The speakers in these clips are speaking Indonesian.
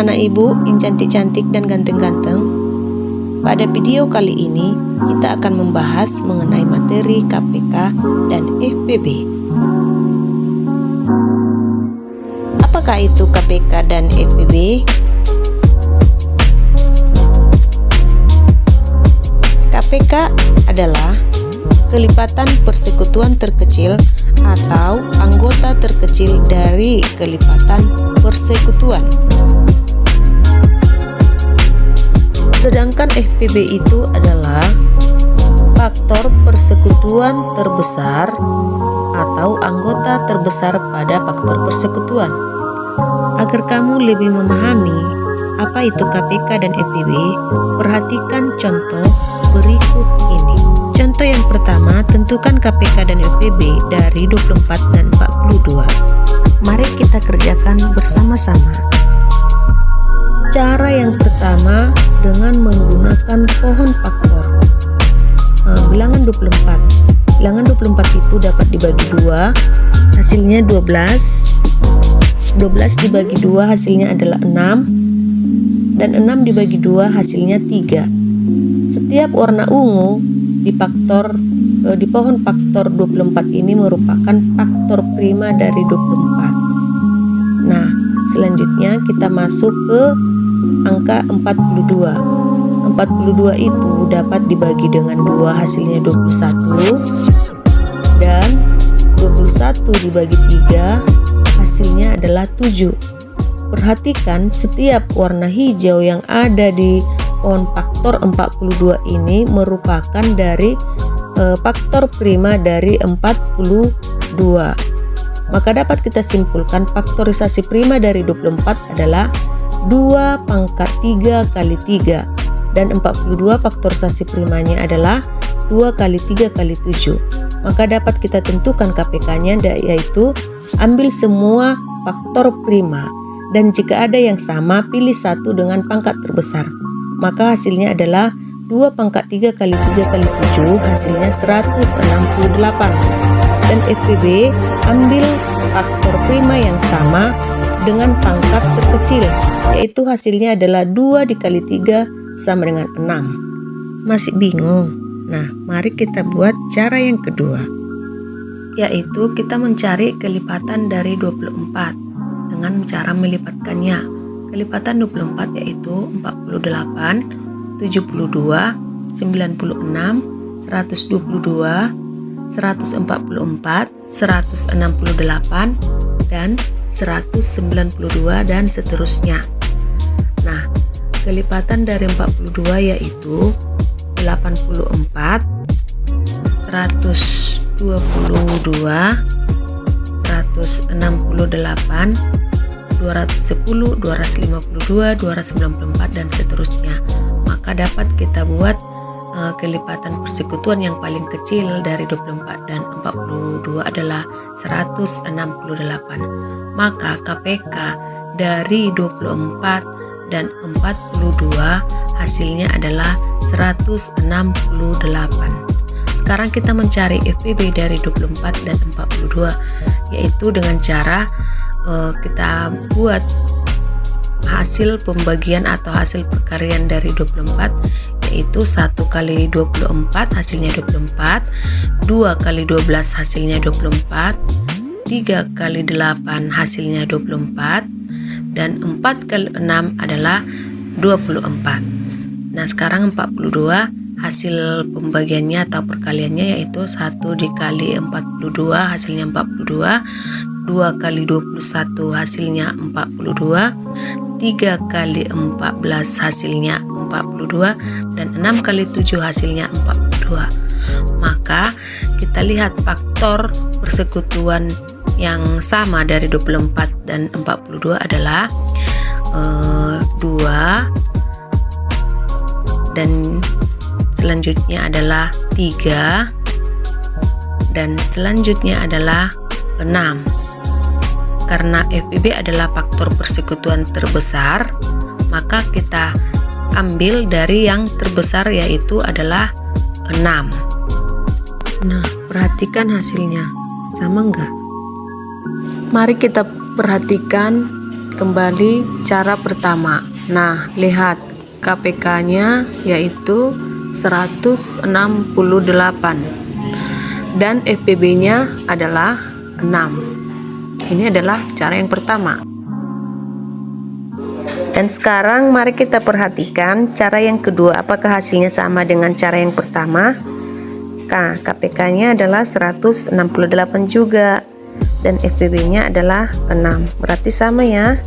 anak-anak ibu yang cantik-cantik dan ganteng-ganteng. Pada video kali ini kita akan membahas mengenai materi KPK dan FPB. Apakah itu KPK dan FPB? KPK adalah kelipatan persekutuan terkecil atau anggota terkecil dari kelipatan persekutuan. Sedangkan FPB itu adalah faktor persekutuan terbesar atau anggota terbesar pada faktor persekutuan. Agar kamu lebih memahami apa itu KPK dan FPB, perhatikan contoh berikut ini. Contoh yang pertama, tentukan KPK dan FPB dari 24 dan 42. Mari kita kerjakan bersama-sama. Cara yang pertama dengan menggunakan pohon faktor. Bilangan 24. Bilangan 24 itu dapat dibagi 2, hasilnya 12. 12 dibagi 2 hasilnya adalah 6. Dan 6 dibagi 2 hasilnya 3. Setiap warna ungu di pohon faktor 24 ini merupakan faktor prima dari 24. Nah, selanjutnya kita masuk ke angka 42. 42 itu dapat dibagi dengan 2 hasilnya 21, dan 21 dibagi 3 hasilnya adalah 7. Perhatikan setiap warna hijau yang ada di pohon faktor 42 ini merupakan dari faktor prima dari 42. Maka dapat kita simpulkan faktorisasi prima dari 24 adalah 2 pangkat 3 kali 3, dan 42 faktorisasi primanya adalah 2 kali 3 kali 7. Maka dapat kita tentukan KPK-nya, yaitu ambil semua faktor prima, dan jika ada yang sama pilih satu dengan pangkat terbesar. Maka hasilnya adalah 2 pangkat 3 kali 3 kali 7, hasilnya 168. Dan FPB ambil faktor prima yang sama dengan pangkat terkecil, yaitu hasilnya adalah 2 dikali 3 sama dengan 6. Masih bingung? Nah, mari kita buat cara yang kedua, yaitu kita mencari kelipatan dari 24 dengan cara melipatkannya. Kelipatan 24 yaitu 48, 72, 96, 122, 144, 168, dan 192, dan seterusnya. Nah, kelipatan dari 42 yaitu 84, 122, 168, 210, 252, 294, dan seterusnya. Maka dapat kita buat kelipatan persekutuan yang paling kecil dari 24 dan 42 adalah 168. Maka KPK dari 24 dan 42 hasilnya adalah 168. Sekarang kita mencari FPB dari 24 dan 42, yaitu dengan cara kita buat hasil pembagian atau hasil perkalian dari 24, yaitu 1 kali 24 hasilnya 24, 2 kali 12 hasilnya 24, 3 kali 8 hasilnya 24, dan 4 kali 6 adalah 24. Nah, sekarang 42 hasil pembagiannya atau perkaliannya yaitu 1 dikali 42 hasilnya 42, 2 kali 21 hasilnya 42, 3 kali 14 hasilnya 42, dan 6 kali 7 hasilnya 42. Maka kita lihat faktor persekutuan yang sama dari 24 dan 42 adalah 2, dan selanjutnya adalah 3, dan selanjutnya adalah 6. Karena FPB adalah faktor persekutuan terbesar, maka kita ambil dari yang terbesar, yaitu adalah 6. Nah, perhatikan hasilnya, sama enggak? Mari kita perhatikan kembali cara pertama. Nah, lihat KPK-nya yaitu 168 dan FPB-nya adalah 6. Ini adalah cara yang pertama. Dan sekarang mari kita perhatikan cara yang kedua, apakah hasilnya sama dengan cara yang pertama? Nah, KPK-nya adalah 168 juga dan FPB-nya adalah 6, berarti sama ya.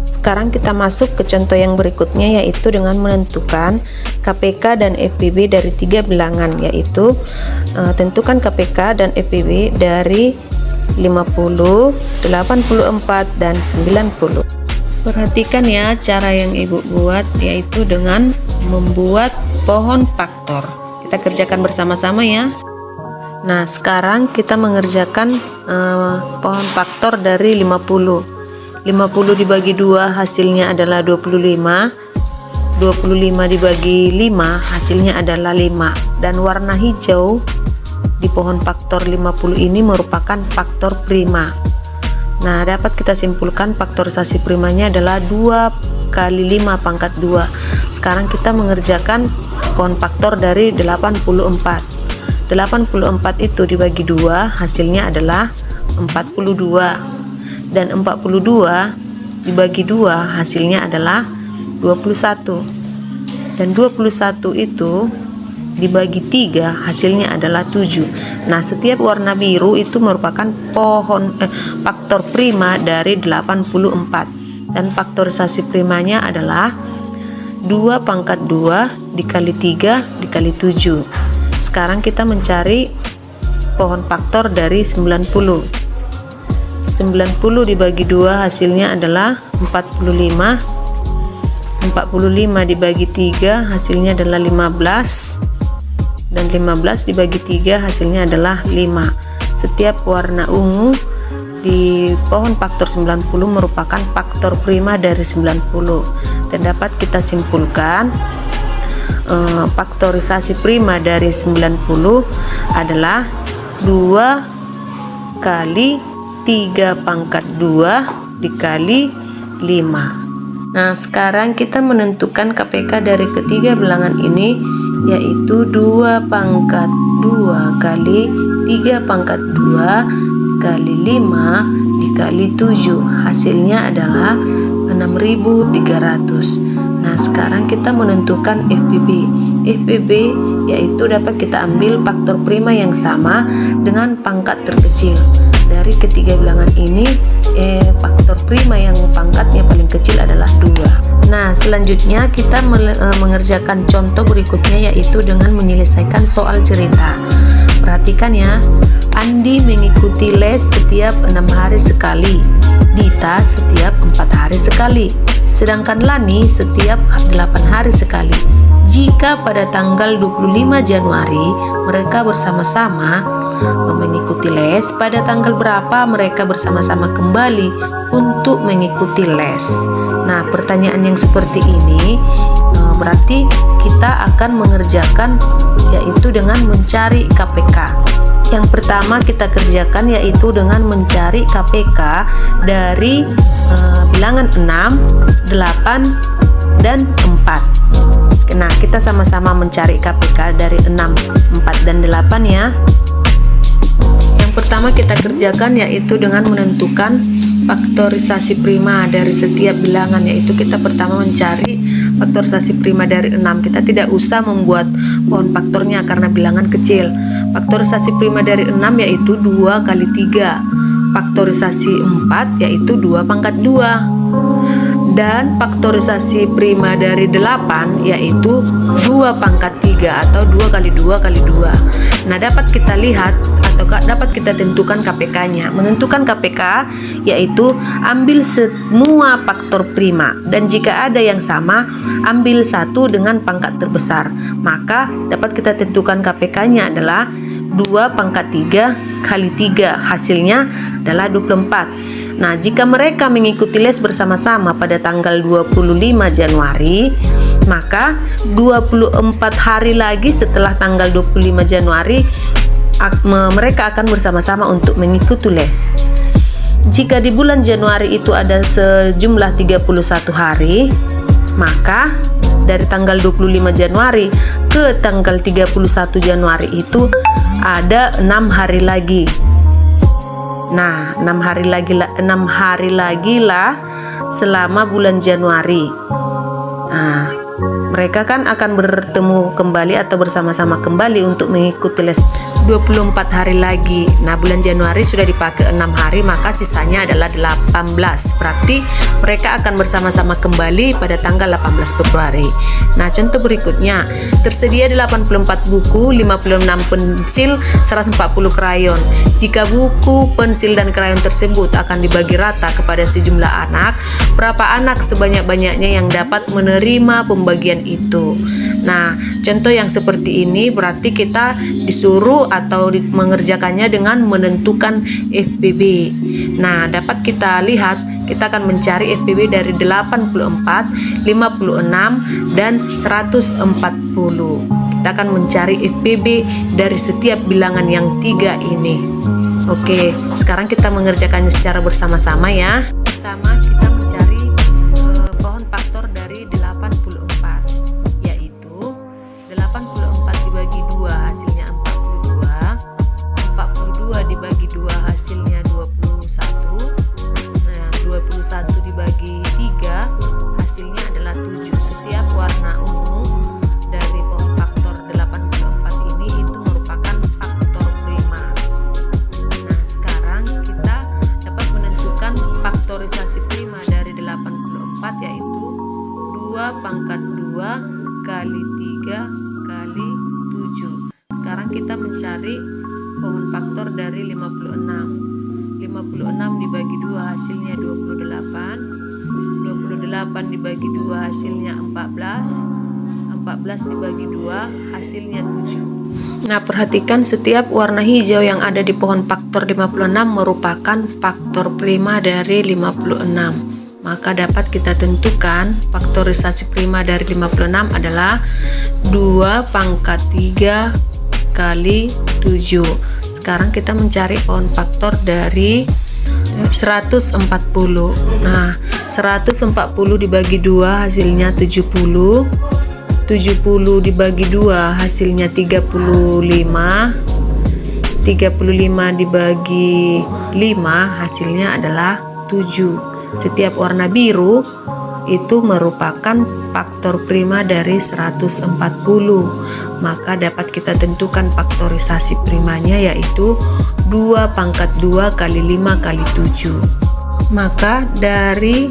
Sekarang kita masuk ke contoh yang berikutnya, yaitu dengan menentukan KPK dan FPB dari 3 bilangan, yaitu tentukan KPK dan FPB dari 50, 84, dan 90. Perhatikan ya cara yang ibu buat, yaitu dengan membuat pohon faktor. Kita kerjakan bersama-sama ya. Nah, sekarang kita mengerjakan pohon faktor dari 50. 50 dibagi 2 hasilnya adalah 25. 25 dibagi 5 hasilnya adalah 5. Dan warna hijau di pohon faktor 50 ini merupakan faktor prima. Nah, dapat kita simpulkan faktorisasi primanya adalah 2 kali 5 pangkat 2. Sekarang kita mengerjakan pohon faktor dari 84. 84 itu dibagi 2 hasilnya adalah 42. Dan 42 dibagi 2 hasilnya adalah 21. Dan 21 itu dibagi 3 hasilnya adalah 7. Nah, setiap warna biru itu merupakan faktor prima dari 84. Dan faktorisasi primanya adalah 2 pangkat 2 dikali 3 dikali 7. Sekarang kita mencari pohon faktor dari 90. 90 dibagi 2 hasilnya adalah 45. 45 dibagi 3 hasilnya adalah 15. Dan 15 dibagi 3 hasilnya adalah 5. Setiap warna ungu di pohon faktor 90 merupakan faktor prima dari 90. Dan dapat kita simpulkan faktorisasi prima dari 90 adalah 2 kali 3 pangkat 2 dikali 5. Nah, sekarang kita menentukan KPK dari ketiga bilangan ini, yaitu 2 pangkat 2 kali 3 pangkat 2 kali 5 dikali 7. Hasilnya adalah 6.300. Nah, sekarang kita menentukan FPB. FPB yaitu dapat kita ambil faktor prima yang sama dengan pangkat terkecil. Dari ketiga bilangan ini, faktor prima yang pangkatnya paling kecil adalah 2. Nah, selanjutnya kita mengerjakan contoh berikutnya, yaitu dengan menyelesaikan soal cerita. Perhatikan ya, Andi mengikuti les setiap 6 hari sekali, Dita setiap 4 hari sekali, sedangkan Lani setiap 8 hari sekali. Jika pada tanggal 25 Januari mereka bersama-sama mengikuti les, pada tanggal berapa mereka bersama-sama kembali untuk mengikuti les? Nah, pertanyaan yang seperti ini berarti kita akan mengerjakan yaitu dengan mencari KPK. Yang pertama kita kerjakan yaitu dengan mencari KPK dari bilangan 6, 8, dan 4. Nah, kita sama-sama mencari KPK dari 6, 4, dan 8 ya. Yang pertama kita kerjakan yaitu dengan menentukan faktorisasi prima dari setiap bilangan, yaitu kita pertama mencari faktorisasi prima dari 6. Kita tidak usah membuat pohon faktornya karena bilangan kecil. Faktorisasi prima dari 6 yaitu 2 kali 3. Faktorisasi 4 yaitu 2 pangkat 2. Dan faktorisasi prima dari 8 yaitu 2 pangkat 3 atau 2 kali 2 kali 2. Nah, dapat kita lihat atau dapat kita tentukan KPK-nya. Menentukan KPK yaitu ambil semua faktor prima, dan jika ada yang sama ambil satu dengan pangkat terbesar. Maka dapat kita tentukan KPK-nya adalah 2 pangkat 3 kali 3, hasilnya adalah 24. Nah, jika mereka mengikuti les bersama-sama pada tanggal 25 Januari, maka 24 hari lagi setelah tanggal 25 Januari mereka akan bersama-sama untuk mengikuti les. Jika di bulan Januari itu ada sejumlah 31 hari, maka dari tanggal 25 Januari ke tanggal 31 Januari itu ada 6 hari lagi. Nah, 6 hari lagi lah selama bulan Januari. Nah, mereka kan akan bertemu kembali atau bersama-sama kembali untuk mengikuti les 24 hari lagi. Nah, bulan Januari sudah dipakai 6 hari, maka sisanya adalah 18. Berarti mereka akan bersama-sama kembali pada tanggal 18 Februari. Nah, contoh berikutnya, tersedia 84 buku, 56 pensil, 140 krayon. Jika buku, pensil, dan krayon tersebut akan dibagi rata kepada sejumlah anak, berapa anak sebanyak-banyaknya yang dapat menerima pembagian itu? Nah, contoh yang seperti ini berarti kita disuruh atau mengerjakannya dengan menentukan FPB. Nah, dapat kita lihat, kita akan mencari FPB dari 84, 56, dan 140. Kita akan mencari FPB dari setiap bilangan yang 3 ini. Oke, sekarang kita mengerjakannya secara bersama-sama ya. Pertama, kita mencari pohon faktor dari 84, yaitu 84 dibagi 2 hasilnya 42 dibagi 2 hasilnya 21. Nah, 21 dibagi 3 hasilnya adalah 7. Setiap warna ungu dari pohon faktor 84 ini itu merupakan faktor prima. Nah, sekarang kita dapat menentukan faktorisasi prima dari 84, yaitu 2 pangkat 2 kali 3 kali 7. Sekarang kita mencari pohon faktor dari 56. 56 dibagi 2 hasilnya 28. 28 dibagi 2 hasilnya 14. 14 dibagi 2 hasilnya 7. Nah, perhatikan setiap warna hijau yang ada di pohon faktor 56 merupakan faktor prima dari 56. Maka dapat kita tentukan faktorisasi prima dari 56 adalah 2 pangkat 3 kali 7. Sekarang kita mencari pohon faktor dari 140. Nah, 140 dibagi 2 hasilnya 70. 70 dibagi 2 hasilnya 35. 35 dibagi 5 hasilnya adalah 7. Setiap warna biru itu merupakan faktor prima dari 140. Maka dapat kita tentukan faktorisasi primanya, yaitu 2 pangkat 2 kali 5 kali 7. Maka dari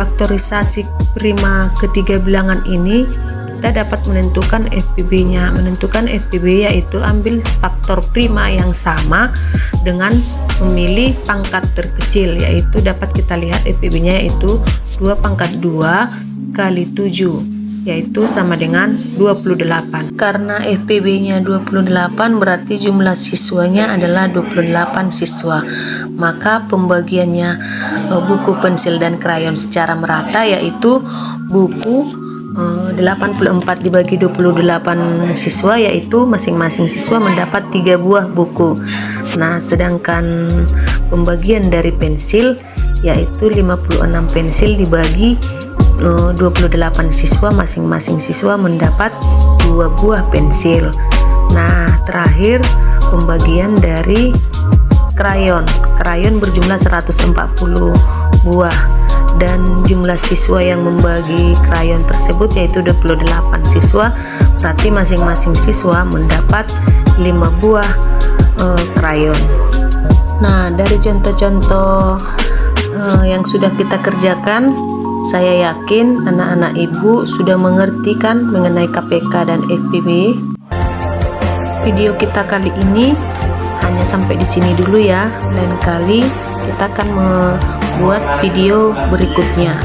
faktorisasi prima ketiga bilangan ini kita dapat menentukan FPB-nya. Menentukan FPB yaitu ambil faktor prima yang sama dengan memilih pangkat terkecil, yaitu dapat kita lihat FPB-nya yaitu 2 pangkat 2 kali 7, yaitu sama dengan 28. Karena FPB-nya 28 berarti jumlah siswanya adalah 28 siswa. Maka pembagiannya buku, pensil, dan krayon secara merata, yaitu buku 84 dibagi 28 siswa, yaitu masing-masing siswa mendapat 3 buah buku. Nah, sedangkan pembagian dari pensil yaitu 56 pensil dibagi 28 siswa, masing-masing siswa mendapat 2 buah pensil. Nah, terakhir pembagian dari krayon. Krayon berjumlah 140 buah dan jumlah siswa yang membagi krayon tersebut yaitu 28 siswa, berarti masing-masing siswa mendapat 5 buah krayon. Nah, dari contoh-contoh yang sudah kita kerjakan, saya yakin anak-anak ibu sudah mengerti kan mengenai KPK dan FPB. Video kita kali ini hanya sampai di sini dulu ya. Lain kali kita akan membuat video berikutnya.